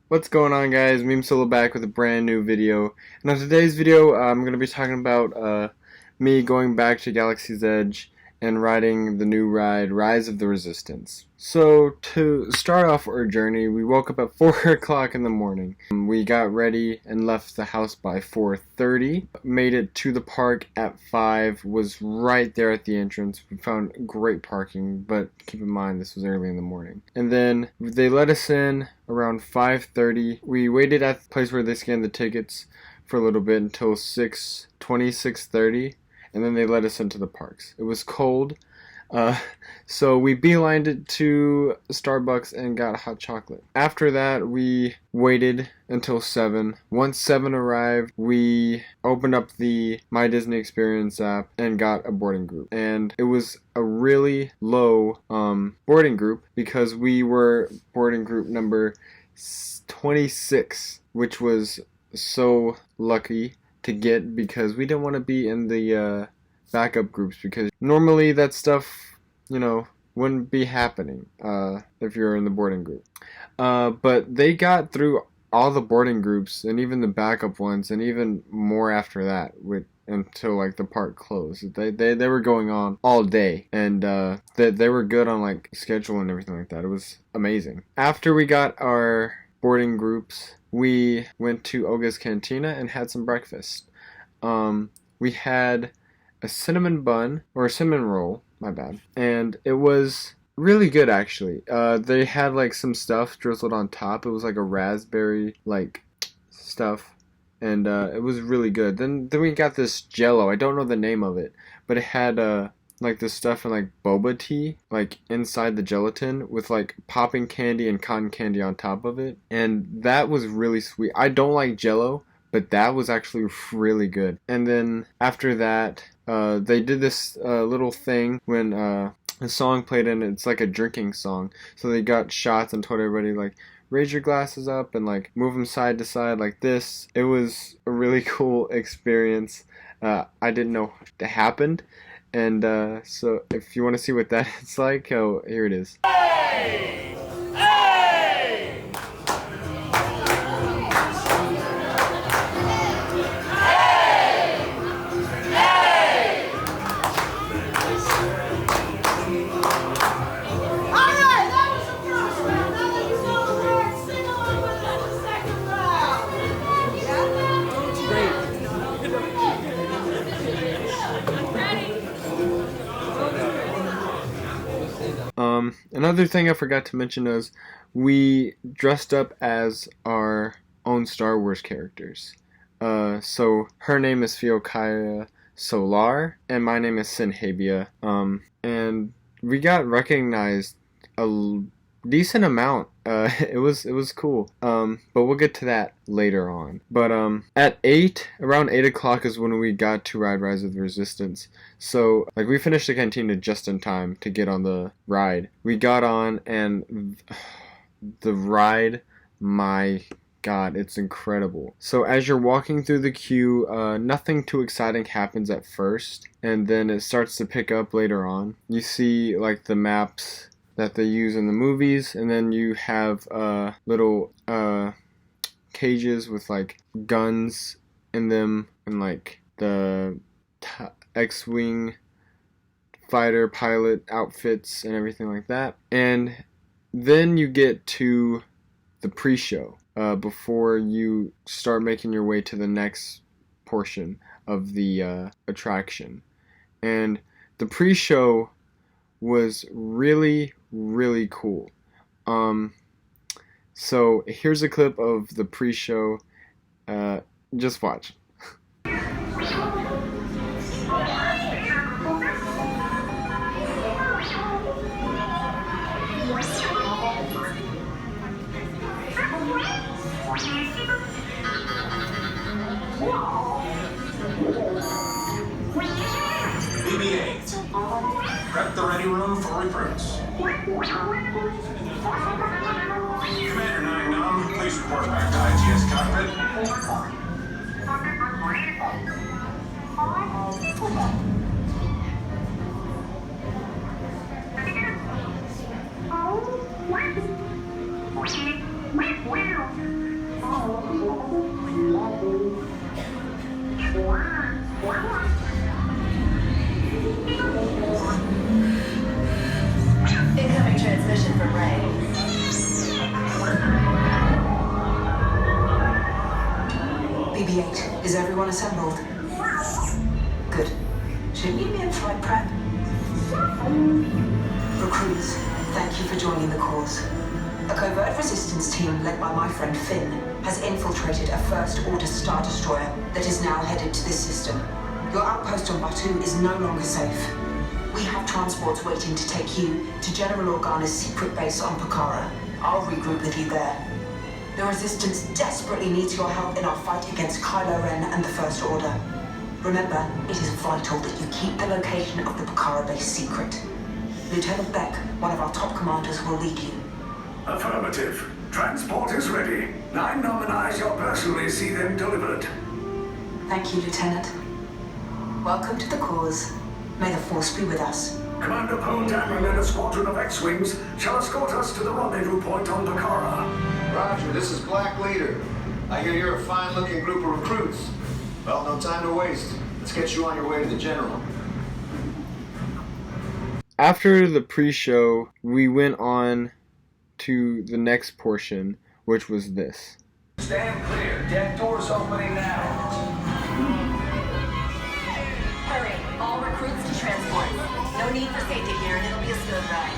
What's going on, guys? Meme Solo back with a brand new video. And on today's video, I'm going to be talking about me going back to Galaxy's Edge and riding the new ride, Rise of the Resistance. So, to start off our journey, we woke up at 4 o'clock in the morning. We got ready and left the house by 4:30. Made it to the park at 5, was right there at the entrance. We found great parking, but keep in mind this was early in the morning. And then they let us in around 5:30. We waited at the place where they scanned the tickets for a little bit until 6:20, 6:30. And then they let us into the parks. It was cold, so we beelined it to Starbucks and got hot chocolate. After that, we waited until 7. Once 7 arrived, we opened up the My Disney Experience app and got a boarding group. And it was a really low boarding group because we were boarding group number 26, which was so lucky to get because we didn't want to be in the backup groups because normally that stuff, wouldn't be happening if you're in the boarding group. But they got through all the boarding groups and even the backup ones and even more after that until like the park closed. They were going on all day and they were good on like schedule and everything like that. It was amazing. After we got our boarding groups, we went to Olga's Cantina and had some breakfast. We had a cinnamon bun, or a cinnamon roll, my bad, and it was really good actually. They had like some stuff drizzled on top. It was like a raspberry like stuff, and it was really good. Then we got this Jello. I don't know the name of it, but it had like this stuff in like boba tea, like inside the gelatin with like popping candy and cotton candy on top of it. And that was really sweet. I don't like Jello, but that was actually really good. And then after that, they did this little thing when a song played and it's like a drinking song. So they got shots and told everybody like, raise your glasses up and like move them side to side like this. It was a really cool experience. I didn't know it happened. And so if you want to see what that's like, oh, here it is. Hey! Hey! Hey! Alright, that was the first round. Now that you know the words, sing along with us the second round. Another thing I forgot to mention is we dressed up as our own Star Wars characters. So her name is Fiokaya Solar, and my name is Sinhabia. And we got recognized a decent amount. It was cool. But we'll get to that later on. But at around 8 o'clock is when we got to ride Rise of the Resistance. So like we finished the cantina just in time to get on the ride. We got on and the ride, my God, it's incredible. So as you're walking through the queue, nothing too exciting happens at first, and then it starts to pick up later on. You see like the maps that they use in the movies, and then you have little cages with like guns in them and like the X-Wing fighter pilot outfits and everything like that. And then you get to the pre-show before you start making your way to the next portion of the attraction. And the pre-show was really cool. So here's a clip of the pre-show. Just watch. BB-8, prep the ready room for recruits. Commander 9 Nom, please report back to IGS cockpit. 28. Is everyone assembled? Good. Shouldn't you be in flight prep? Recruits, thank you for joining the cause. A covert resistance team led by my friend Finn has infiltrated a First Order Star Destroyer that is now headed to this system. Your outpost on Batu is no longer safe. We have transports waiting to take you to General Organa's secret base on Pakara. I'll regroup with you there. The Resistance desperately needs your help in our fight against Kylo Ren and the First Order. Remember, it is vital that you keep the location of the Pakara base secret. Lieutenant Beck, one of our top commanders, will lead you. Affirmative. Transport is ready. 9 Nom and I shall personally see them delivered. Thank you, Lieutenant. Welcome to the cause. May the Force be with us. Commander Poe Dameron and a squadron of X-Wings shall escort us to the rendezvous point on Pakara. Roger, this is Black Leader. I hear you're a fine-looking group of recruits. Well, no time to waste. Let's get you on your way to the General. After the pre-show, we went on to the next portion, which was this. Stand clear. Deck doors opening now. Hurry, all recruits to transport. No need for safety gear, and it'll be a smooth ride.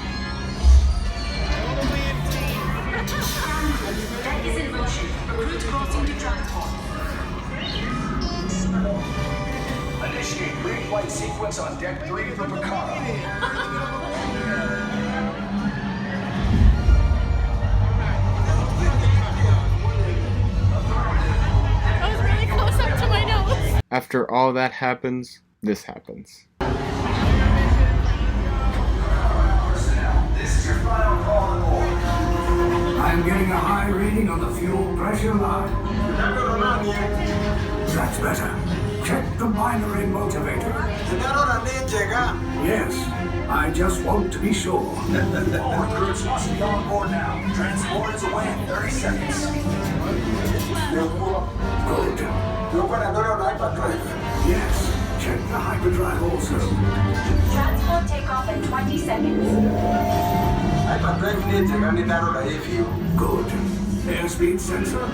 Deck is in motion. Recruits crossing to transport. Initiate pre-flight sequence on Deck 3 for Pakara. I was really close up to my nose. After all that happens, this happens. This is your final call to board. I'm getting a high reading on the fuel pressure line. That's better. Check the binary motivator. Yes, I just want to be sure. All recruits must be on board now. Transport is away in 30 seconds. Good. Yes, check the hyperdrive also. Transport takeoff in 20 seconds. Good. Airspeed sensor?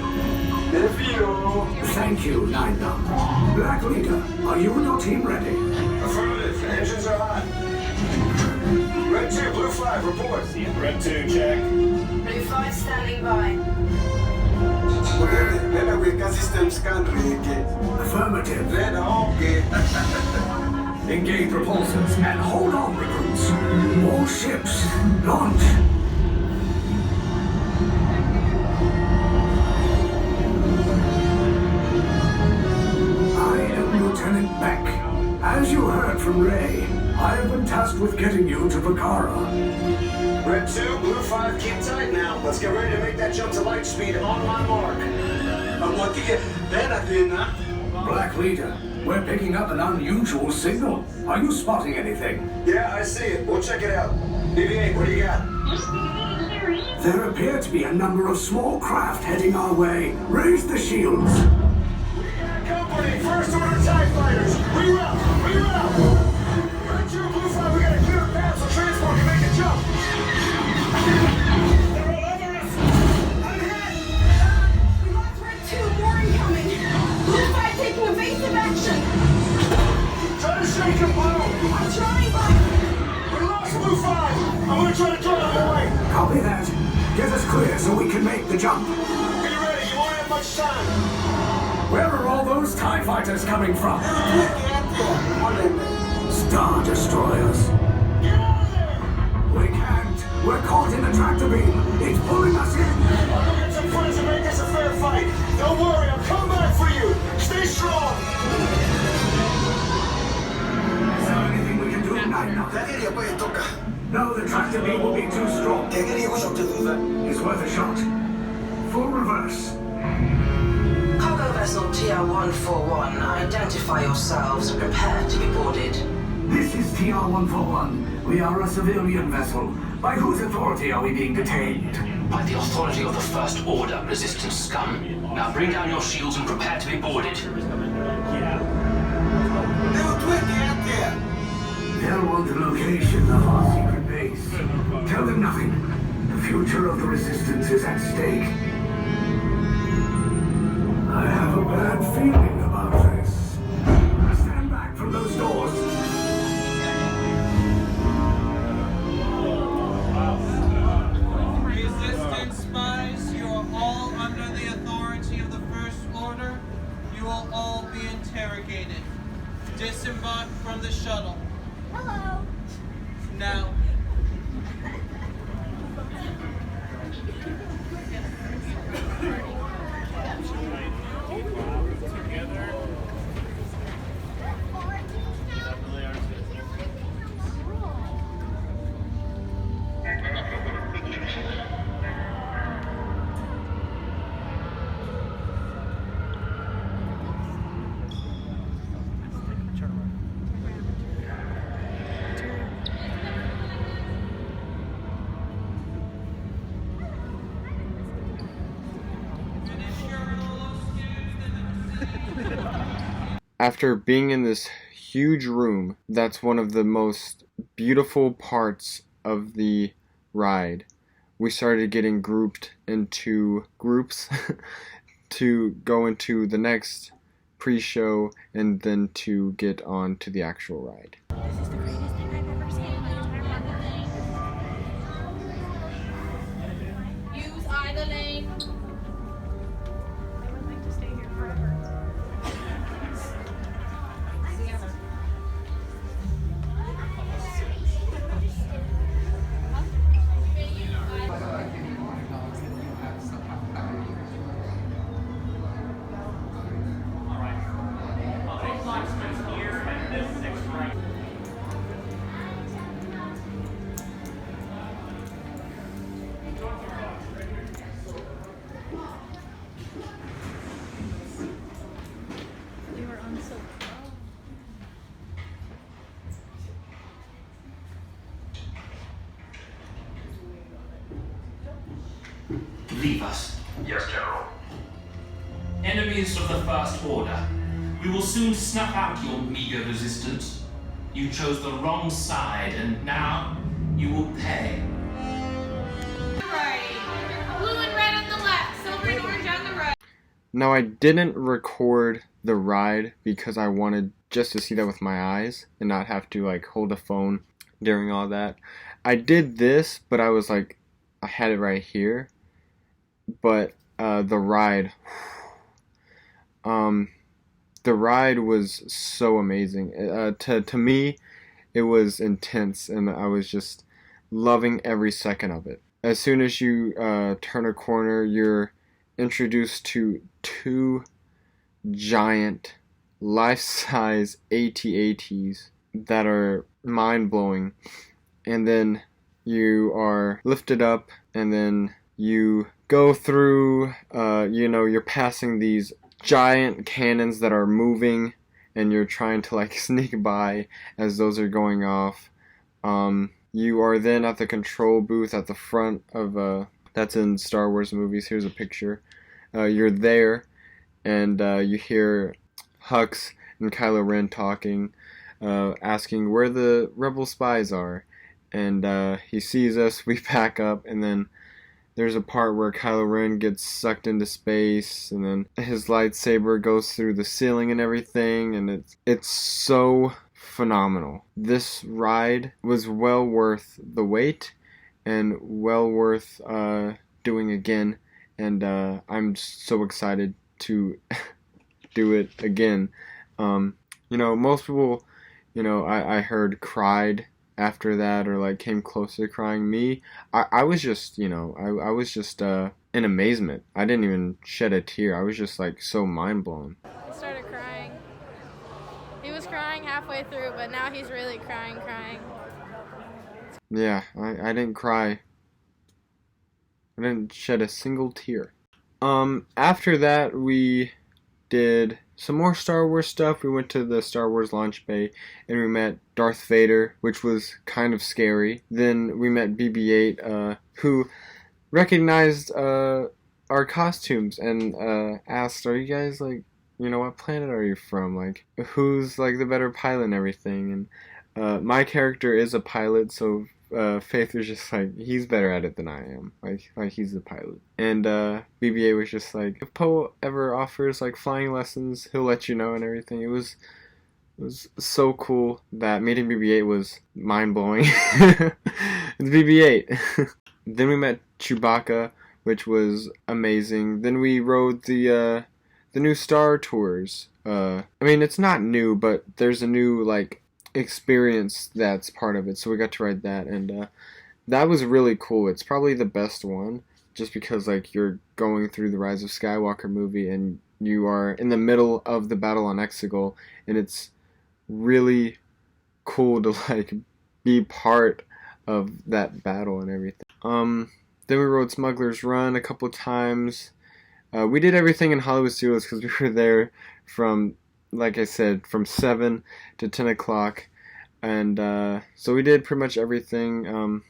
Thank you, 9 Nom. Black Leader, are you and your team ready? Affirmative. Engines are hot. Red 2, Blue 5, report. Red 2, check. Blue 5 standing by. Affirmative. Engage propulsors and hold on, recruits. More ships. Launch. I am Lieutenant Beck. As you heard from Ray, I have been tasked with getting you to Pakara. Red 2, Blue 5, keep tight now. Let's get ready to make that jump to light speed on my mark. Black Leader, we're picking up an unusual signal. Are you spotting anything? Yeah, I see it. We'll check it out. BB-8, what do you got? There appear to be a number of small craft heading our way. Raise the shields. Company, First Order TIE Fighters. Reroute! Reroute! Red 2, Blue 5, we got a clear path so transport can make a jump. They're all over us. I'm hit! We lost Red 2, more incoming. Blue 5 taking evasive action. Try to shake him, Blue. I'm trying, but We lost Blue 5. I'm gonna try to draw him away. Copy that. Get us clear so we can make the jump. Be ready, you won't have much time. Where are all those TIE fighters coming from? Star Destroyers. Get out of there! We can't. We're caught in the tractor beam. It's pulling us in. I'll go get some friends and make this a fair fight. Don't worry, I'll come back for you. Stay strong. Is there anything we can do, 9 Nom? No, the tractor beam will be too strong. It's worth a shot. Full reverse. Cargo vessel TR-141, identify yourselves and prepare to be boarded. This is TR-141. We are a civilian vessel. By whose authority are we being detained? By the authority of the First Order, Resistance scum. Now bring down your shields and prepare to be boarded. They'll want the location of our secret base. Tell them nothing. The future of the Resistance is at stake. I have a bad feeling about this. Stand back from those doors. Resistance spies, you are all under the authority of the First Order. You will all be interrogated. Disembark from the shuttle. Hello. Now. After being in this huge room, that's one of the most beautiful parts of the ride. We started getting grouped into groups to go into the next pre-show and then to get on to the actual ride. This is the greatest thing I've ever seen in my entire life. Use either lane. I would like to stay here forever. Leave us. Yes, General. Enemies of the First Order. We will soon snuff out your meager resistance. You chose the wrong side, and now you will pay. Right. Blue and red on the left, silver and orange on the right. Now, I didn't record the ride because I wanted just to see that with my eyes and not have to like hold a phone during all that. I did this, but I was like, I had it right here. But the ride was so amazing. To me, it was intense, and I was just loving every second of it. As soon as you turn a corner, you're introduced to two giant life-size AT-ATs that are mind-blowing, and then you are lifted up, and then you go through, you're passing these giant cannons that are moving, and you're trying to like sneak by as those are going off. You are then at the control booth at the front of, that's in Star Wars movies, here's a picture. You're there, and you hear Hux and Kylo Ren talking, asking where the rebel spies are, and he sees us, we pack up, and then there's a part where Kylo Ren gets sucked into space, and then his lightsaber goes through the ceiling and everything, and it's so phenomenal. This ride was well worth the wait, and well worth doing again, and I'm so excited to do it again. Most people, I heard cried after that, or like came close to crying. Me, I was just, I was just in amazement. I didn't even shed a tear. I was just like so mind blown. I started crying. He was crying halfway through, but now he's really crying. Yeah, I didn't cry. I didn't shed a single tear. After that, we did some more Star Wars stuff. We went to the Star Wars launch bay, and we met Darth Vader, which was kind of scary. Then we met BB-8, who recognized our costumes and asked, "Are you guys like, what planet are you from? Like, who's like the better pilot and everything?" And my character is a pilot, so Faith was just like, he's better at it than I am. Like he's the pilot. And BB-8 was just like, if Poe ever offers like flying lessons, he'll let you know and everything. It was so cool that meeting BB-8 was mind blowing. It's BB-8. Then we met Chewbacca, which was amazing. Then we rode the new Star Tours. I mean, it's not new, but there's a new like experience that's part of it, so we got to ride that, and that was really cool. It's probably the best one, just because like you're going through the Rise of Skywalker movie and you are in the middle of the battle on Exegol, and it's really cool to like be part of that battle and everything. Then we rode Smuggler's Run a couple times. We did everything in Hollywood Studios because we were there from, like I said, from 7 to 10 o'clock. And so we did pretty much everything.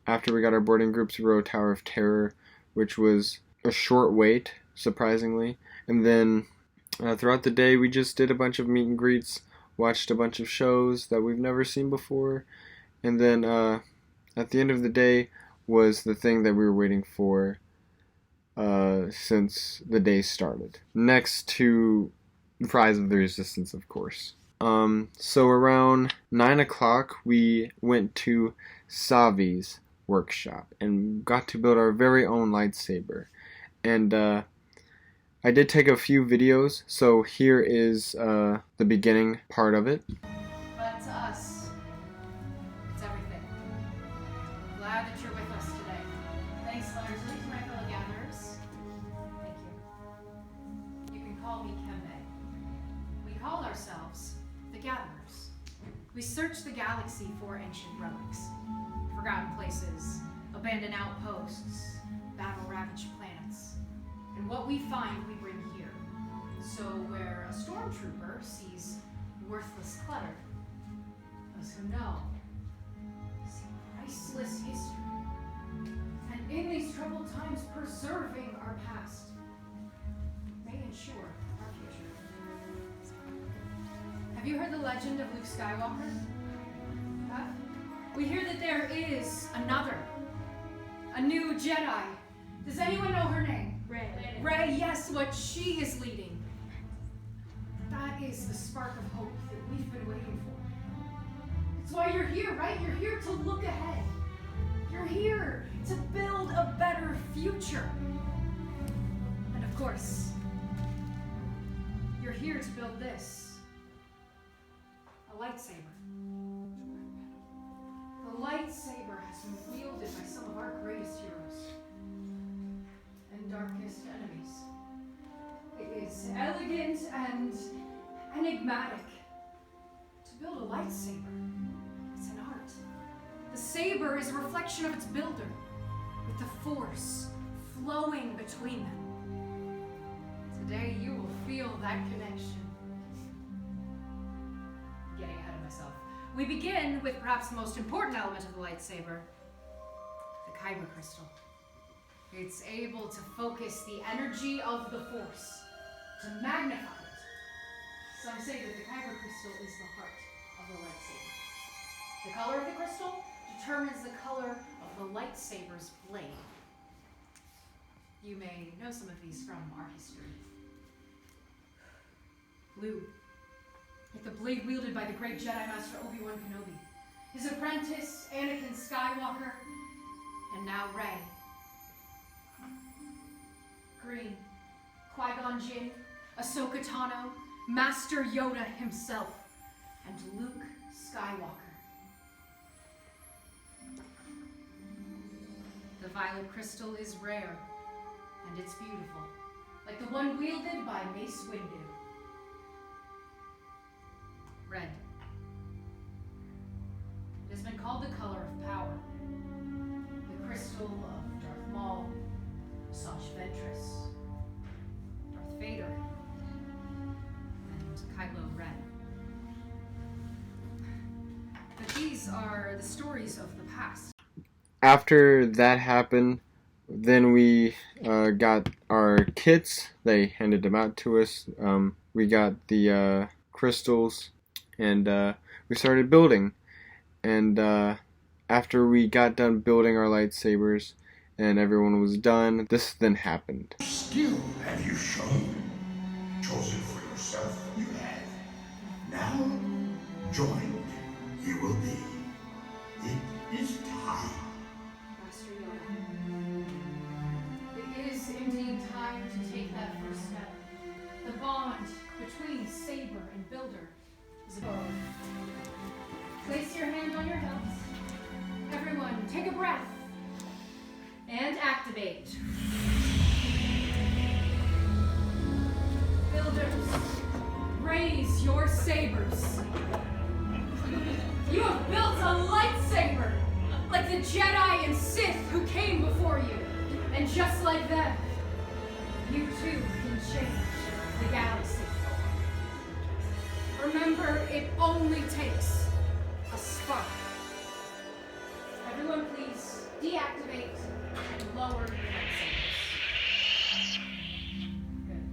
After we got our boarding groups, we rode Tower of Terror, which was a short wait, surprisingly. And then throughout the day, we just did a bunch of meet and greets, watched a bunch of shows that we've never seen before. And then at the end of the day was the thing that we were waiting for since the day started. Next to Rise of the Resistance, of course. So around 9 o'clock, we went to Savi's workshop and got to build our very own lightsaber. And I did take a few videos, so here is the beginning part of it. But to us, it's everything. Glad that you're with us today. Thanks largely to my fellow gatherers. Thank you. You can call me Kembe. We call ourselves the Gatherers. We search the galaxy for ancient relics, forgotten places, abandoned outposts, battle-ravaged planets. And what we find, we bring here. So where a stormtrooper sees worthless clutter, those who know see priceless history. And in these troubled times, preserving our past may ensure our future. Have you heard the legend of Luke Skywalker? Huh? We hear that there is another, a new Jedi. Does anyone know her name? Rey, yes, what she is leading. That is the spark of hope that we've been waiting for. It's why you're here, right? You're here to look ahead. You're here to build a better future. And of course, you're here to build this. A lightsaber. The lightsaber has been wielded by some of our greatest heroes and darkest enemies. It is elegant and enigmatic. To build a lightsaber, it's an art. The saber is a reflection of its builder, with the force flowing between them. Today you will feel that connection. Getting ahead of myself. We begin with perhaps the most important element of the lightsaber, the Kyber crystal. It's able to focus the energy of the Force, to magnify it. Some say that the Kyber crystal is the heart of the lightsaber. The color of the crystal determines the color of the lightsaber's blade. You may know some of these from our history. Blue, like the blade wielded by the great Jedi Master Obi-Wan Kenobi, his apprentice Anakin Skywalker, and now Rey. Green, Qui-Gon Jinn, Ahsoka Tano, Master Yoda himself, and Luke Skywalker. The violet crystal is rare, and it's beautiful, like the one wielded by Mace Windu. Red. It has been called the color of power, the crystal of Darth Maul, Asajj Ventress, Darth Vader, and Kylo Ren. But these are the stories of the past. After that happened, then we got our kits. They handed them out to us. We got the crystals, and we started building. And after we got done building our lightsabers and everyone was done, this then happened. Skill have you shown? Chosen for yourself, you have. Now, joined, you will be. It is time. Master Yoda. It is indeed time to take that first step. The bond between Saber and Builder is a forward. Place your hand on your hilt. Everyone, take a breath. And activate. Builders, raise your sabers. You have built a lightsaber, like the Jedi and Sith who came before you. And just like them, you too can change the galaxy. Remember, it only takes a spark. Everyone please deactivate and lower your lightsabers. Good.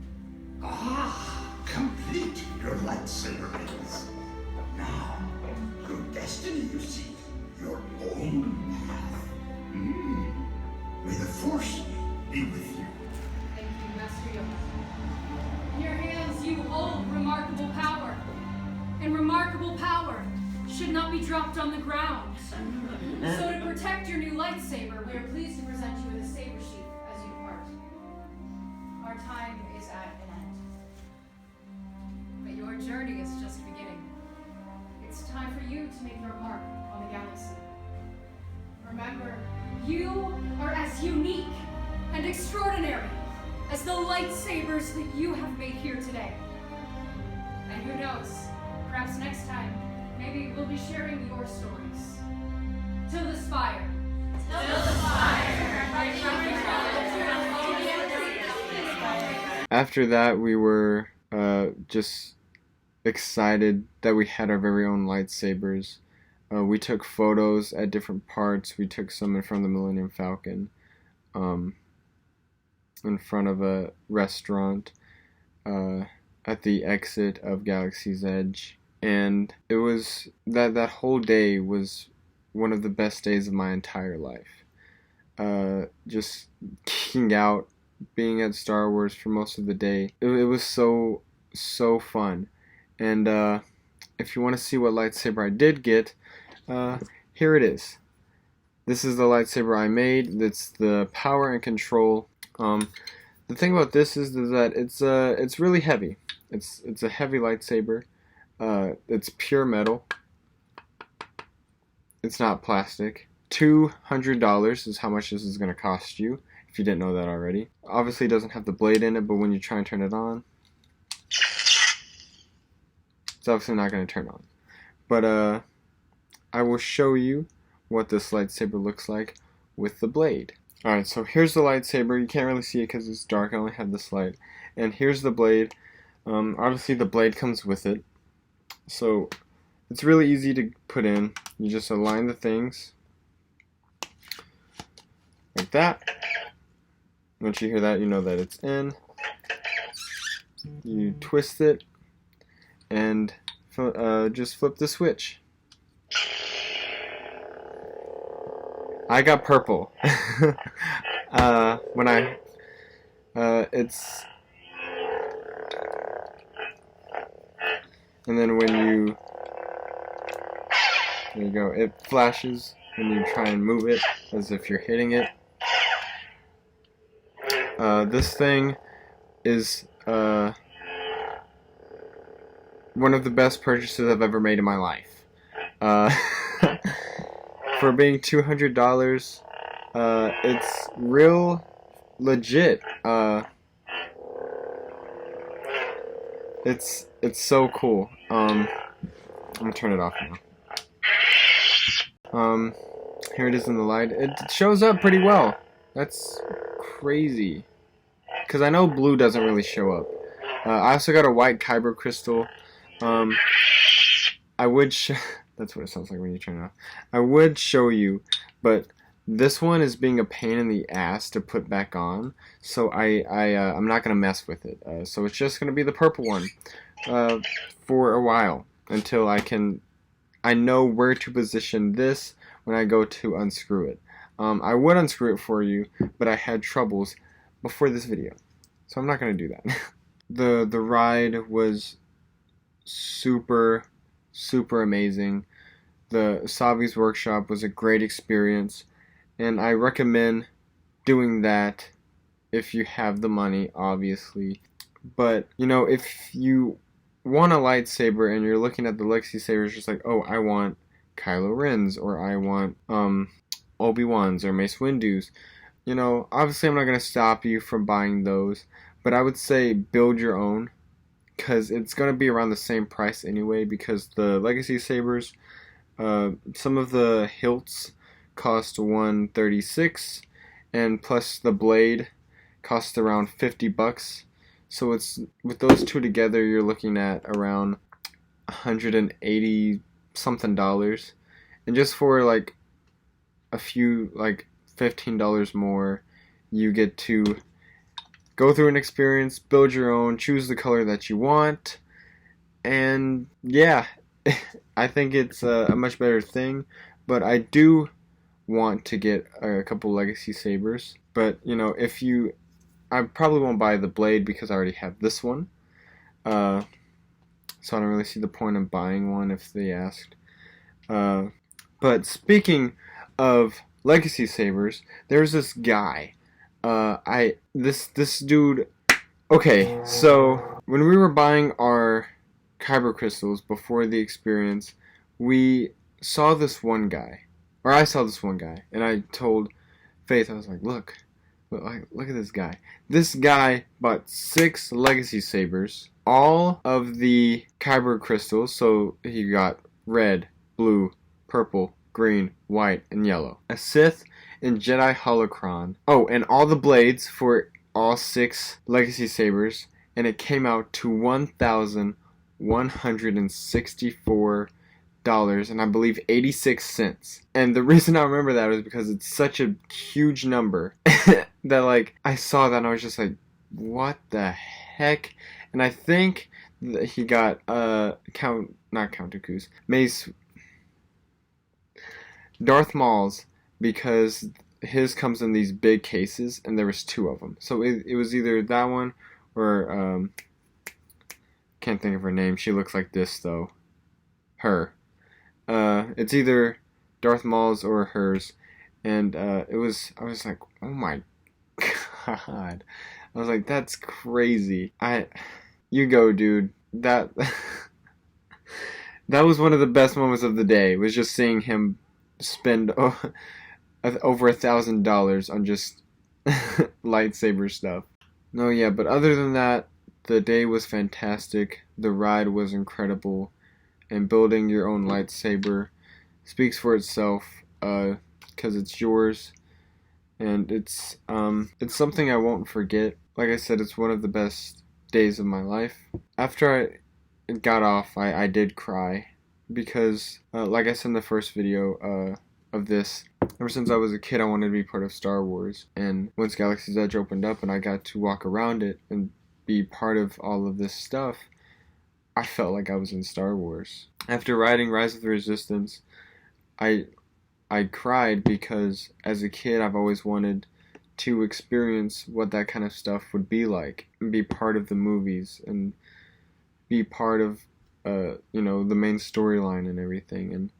Ah, complete your lightsaber rings. Now, through destiny you seek your own path. May the Force be with you. Thank you, Master Yoda. In your hands you hold remarkable power. And remarkable power should not be dropped on the ground. So to protect your new lightsaber, we are pleased to present you with a saber sheath as you depart. Our time is at an end. But your journey is just beginning. It's time for you to make your mark on the galaxy. Remember, you are as unique and extraordinary as the lightsabers that you have made here today. And who knows, perhaps next time, maybe we'll be sharing your stories. Till the spire. Till the spire. After that, we were just excited that we had our very own lightsabers. We took photos at different parts. We took some in front of the Millennium Falcon, in front of a restaurant, at the exit of Galaxy's Edge. And it was, that whole day was one of the best days of my entire life. Just geeking out, being at Star Wars for most of the day. It was so fun. And if you want to see what lightsaber I did get, here it is. This is the lightsaber I made. It's the power and control. The thing about this is that it's really heavy. It's a heavy lightsaber. It's pure metal. It's not plastic. $200 is how much this is going to cost you, if you didn't know that already. Obviously it doesn't have the blade in it, but when you try and turn it on, it's obviously not going to turn on. But I will show you what this lightsaber looks like with the blade. Alright, so here's the lightsaber. You can't really see it because it's dark. I only have this light. And here's the blade. Obviously the blade comes with it. So it's really easy to put in. You just align the things like that. Once you hear that, you know that it's in. You twist it and just flip the switch. I got purple. When I it's, and then when you, there you go, it flashes when you try and move it as if you're hitting it. This thing is one of the best purchases I've ever made in my life. For being $200, it's real legit. It's so cool. I'm gonna turn it off now. Here it is in the light. It shows up pretty well. That's crazy. Because I know blue doesn't really show up. I also got a white kyber crystal. I would that's what it sounds like when you turn it off. I would show you, but this one is being a pain in the ass to put back on, so I'm not gonna mess with it. So it's just gonna be the purple one for a while until I know where to position this when I go to unscrew it. I would unscrew it for you, but I had troubles before this video, so I'm not going to do that. The ride was super amazing. The Savi's workshop was a great experience, and I recommend doing that if you have the money, obviously. But, you know, if you want a lightsaber and you're looking at the Legacy Sabers just like, oh, I want Kylo Ren's, or I want Obi-Wan's or Mace Windu's, you know, obviously I'm not going to stop you from buying those, but I would say build your own, because it's going to be around the same price anyway, because the Legacy Sabers, some of the hilts cost $136, and plus the blade costs around $50. So it's, with those two together, you're looking at around $180 something dollars, and just for like a few, like $15 more, you get to go through an experience, build your own, choose the color that you want, and yeah, I think it's a much better thing. But I do want to get a couple Legacy Sabers, but you know, I probably won't buy the blade because I already have this one, so I don't really see the point of buying one if they asked. But speaking of Legacy Sabers, there's this guy, this dude. Okay, so when we were buying our kyber crystals before the experience, we saw this one guy, or I saw this one guy, and I told Faith, I was like, look at this guy. This guy bought 6 Legacy Sabers, all of the kyber crystals, so he got red, blue, purple, green, white, and yellow. A Sith and Jedi holocron. Oh, and all the blades for all 6 Legacy Sabers, and it came out to $1,164 and I believe 86 cents. And the reason I remember that is because it's such a huge number that, like, I saw that and I was just like, what the heck? And I think that he got not Count Dooku's, Darth Maul's, because his comes in these big cases and there was 2 of them. So it was either that one or can't think of her name. She looks like this though. Her. It's either Darth Maul's or hers, and I was like, oh my god. I was like, that's crazy. You go, dude. That was one of the best moments of the day, was just seeing him spend over $1,000 on just lightsaber stuff. No, yeah, but other than that, the day was fantastic. The ride was incredible, and building your own lightsaber speaks for itself, because it's yours, and it's something I won't forget. Like I said, it's one of the best days of my life. After I got off, I did cry, because like I said in the first video of this, ever since I was a kid I wanted to be part of Star Wars, and once Galaxy's Edge opened up and I got to walk around it and be part of all of this stuff, I felt like I was in Star Wars. After riding Rise of the Resistance, I cried, because as a kid I've always wanted to experience what that kind of stuff would be like, and be part of the movies, and be part of you know, the main storyline and everything. And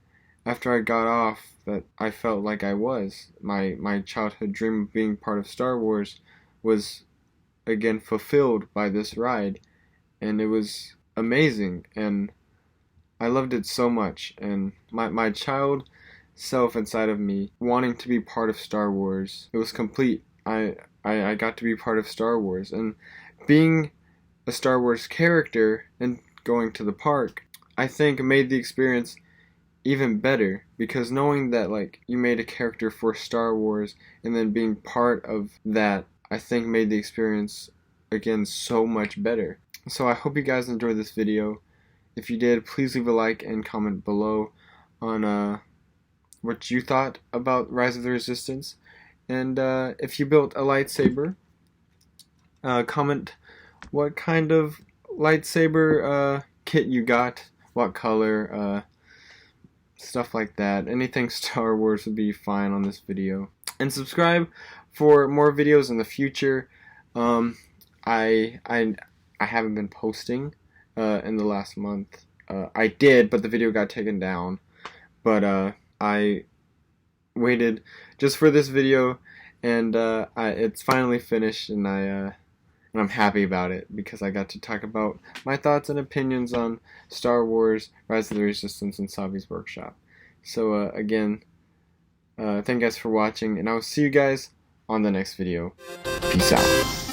after I got off, that I felt like I was. My childhood dream of being part of Star Wars was again fulfilled by this ride, and it was amazing, and I loved it so much. And my child self inside of me wanting to be part of Star Wars, it was complete. I got to be part of Star Wars, and being a Star Wars character and going to the park, I think made the experience even better, because knowing that, like, you made a character for Star Wars and then being part of that, I think made the experience again so much better. So I hope you guys enjoyed this video. If you did, please leave a like and comment below on what you thought about Rise of the Resistance, and if you built a lightsaber, comment what kind of lightsaber kit you got, what color, stuff like that. Anything Star Wars would be fine on this video. And subscribe for more videos in the future. I haven't been posting in the last month. I did, but the video got taken down. But I waited just for this video, and it's finally finished, and I'm happy about it because I got to talk about my thoughts and opinions on Star Wars, Rise of the Resistance, and Savi's Workshop. So again, thank you guys for watching, and I will see you guys on the next video. Peace out.